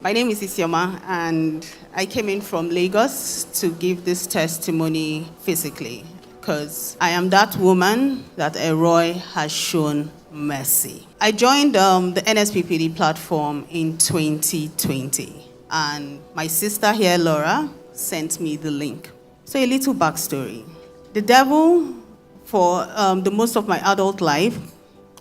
My name is Isioma, and I came in from Lagos to give this testimony physically because I am that woman that Eroy has shown mercy. I joined the NSPPD platform in 2020, and my sister here, Laura, sent me the link. So a little backstory. The devil, for the most of my adult life,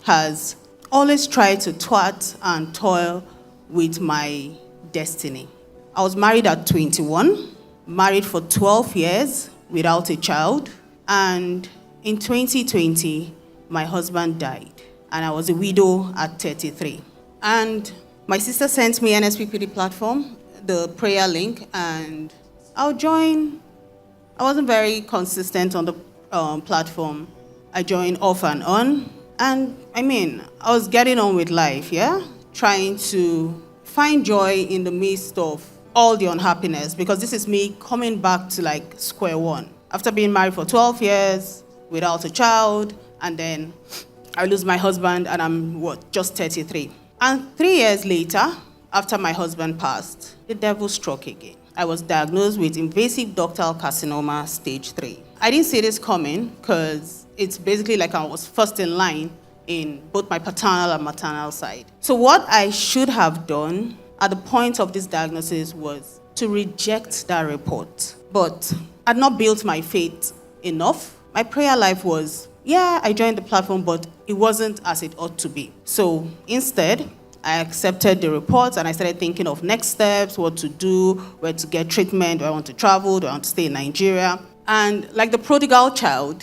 has always tried to twat and toil with my destiny. I was married at 21, married for 12 years without a child, and in 2020, my husband died, and I was a widow at 33. And my sister sent me NSPPD platform, the prayer link, and I'll join. I wasn't very consistent on the platform. I joined off and on, and I was getting on with life, trying to find joy in the midst of all the unhappiness, because this is me coming back to square one. After being married for 12 years without a child, and then I lose my husband, and I'm just 33. And 3 years later, after my husband passed, the devil struck again. I was diagnosed with invasive ductal carcinoma stage 3. I didn't see this coming because it's basically like I was first in line in both my paternal and maternal side. So what I should have done at the point of this diagnosis was to reject that report. But I'd not built my faith enough. My prayer life was, I joined the platform, but it wasn't as it ought to be. So instead, I accepted the report and I started thinking of next steps, what to do, where to get treatment, do I want to travel, do I want to stay in Nigeria? And like the prodigal child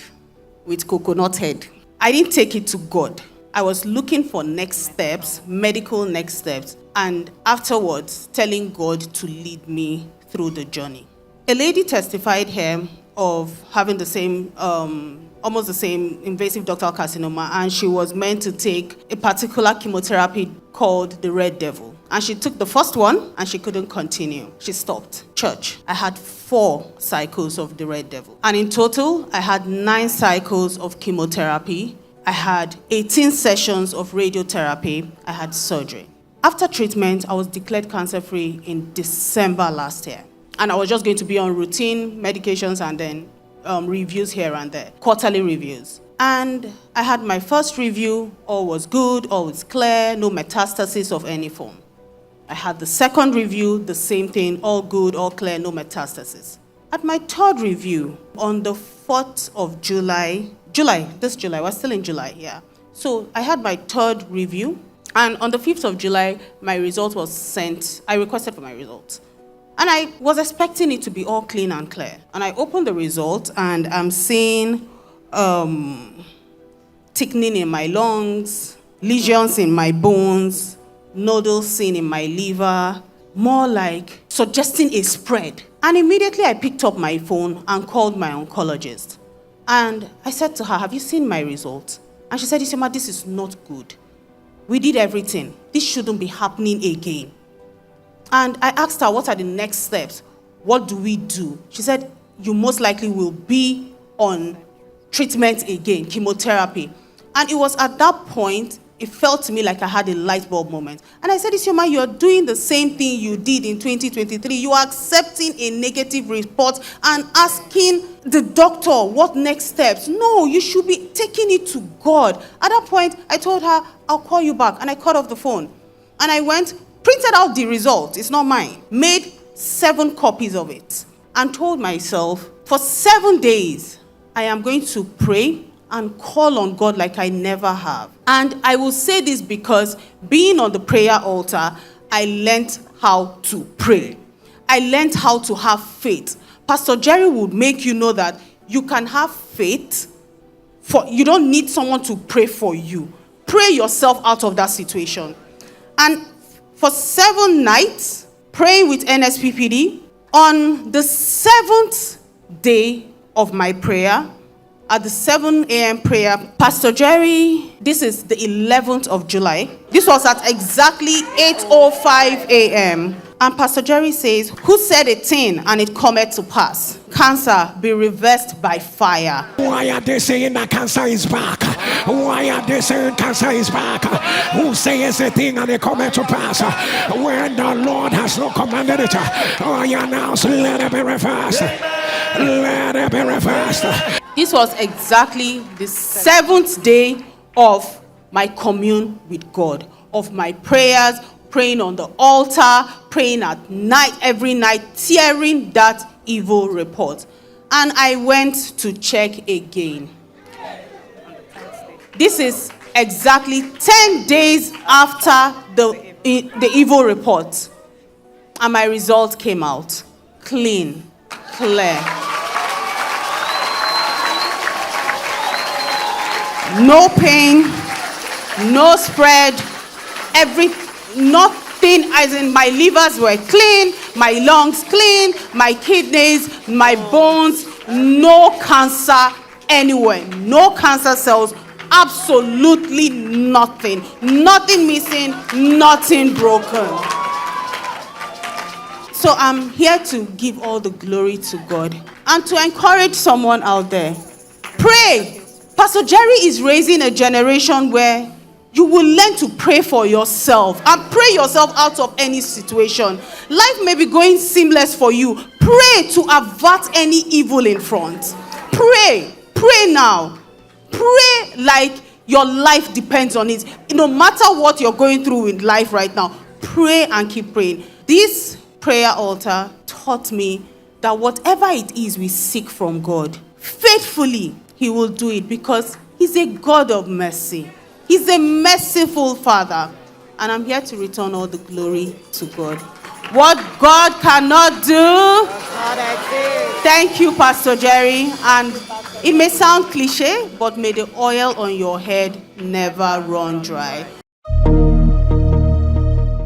with coconut head, I didn't take it to God. I was looking for next steps, medical next steps, and afterwards telling God to lead me through the journey. A lady testified here of having the same, almost the same invasive ductal carcinoma, and she was meant to take a particular chemotherapy called the Red Devil. And she took the first one, and she couldn't continue. She stopped. Church, I had 4 cycles of the Red Devil. And in total, I had 9 cycles of chemotherapy. I had 18 sessions of radiotherapy. I had surgery. After treatment, I was declared cancer-free in December last year. And I was just going to be on routine medications and then reviews here and there, quarterly reviews. And I had my first review, all was good, all was clear, no metastasis of any form. I had the second review, the same thing, all good, all clear, no metastasis. At my third review, on the 4th of July, we're still in July, So I had my third review, and on the 5th of July, my result was sent. I requested for my results. And I was expecting it to be all clean and clear. And I opened the result, and I'm seeing thickening in my lungs, lesions in my bones, nodules seen in my liver, more like suggesting a spread. And immediately I picked up my phone and called my oncologist. And I said to her, have you seen my results? And she said, Isioma, this is not good. We did everything. This shouldn't be happening again. And I asked her, what are the next steps? What do we do? She said, you most likely will be on treatment again, chemotherapy. And it was at that point, it felt to me like I had a light bulb moment. And I said, Isioma, you're doing the same thing you did in 2023. You are accepting a negative report and asking the doctor what next steps. No, you should be taking it to God. At that point, I told her, I'll call you back. And I cut off the phone. And I went, printed out the result. It's not mine. Made 7 copies of it. And told myself, for 7 days, I am going to pray and call on God like I never have. And I will say this because being on the prayer altar, I learned how to pray. I learned how to have faith. Pastor Jerry would make you know that you can have faith. You don't need someone to pray for you. Pray yourself out of that situation. And for 7 nights, praying with NSPPD, on the 7th day of my prayer, at the 7 a.m. prayer, Pastor Jerry, this is the 11th of July. This was at exactly 8:05 a.m. And Pastor Jerry says, who said a thing and it cometh to pass? Cancer be reversed by fire. Why are they saying that cancer is back? Why are they saying cancer is back? Who says a thing and it coming to pass? When the Lord has not commanded it, I announce, let it be reversed. Let it be reversed. This was exactly the 7th day of my commune with God, of my prayers, praying on the altar, praying at night, every night, tearing that evil report. And I went to check again. This is exactly 10 days after the evil report. And my result came out. Clean, clear. No pain, no spread, nothing, as in my livers were clean, my lungs clean, my kidneys, my bones, no cancer anywhere, no cancer cells, absolutely nothing. Nothing missing, nothing broken. So I'm here to give all the glory to God and to encourage someone out there. Pray. Pastor Jerry is raising a generation where you will learn to pray for yourself and pray yourself out of any situation. Life may be going seamless for you. Pray to avert any evil in front. Pray. Pray now. Pray like your life depends on it. No matter what you're going through in life right now, pray and keep praying. This prayer altar taught me that whatever it is we seek from God, faithfully, He will do it, because He's a God of mercy. He's a merciful Father. And I'm here to return all the glory to God. What God cannot do. Thank you, Pastor Jerry. And it may sound cliche, but may the oil on your head never run dry.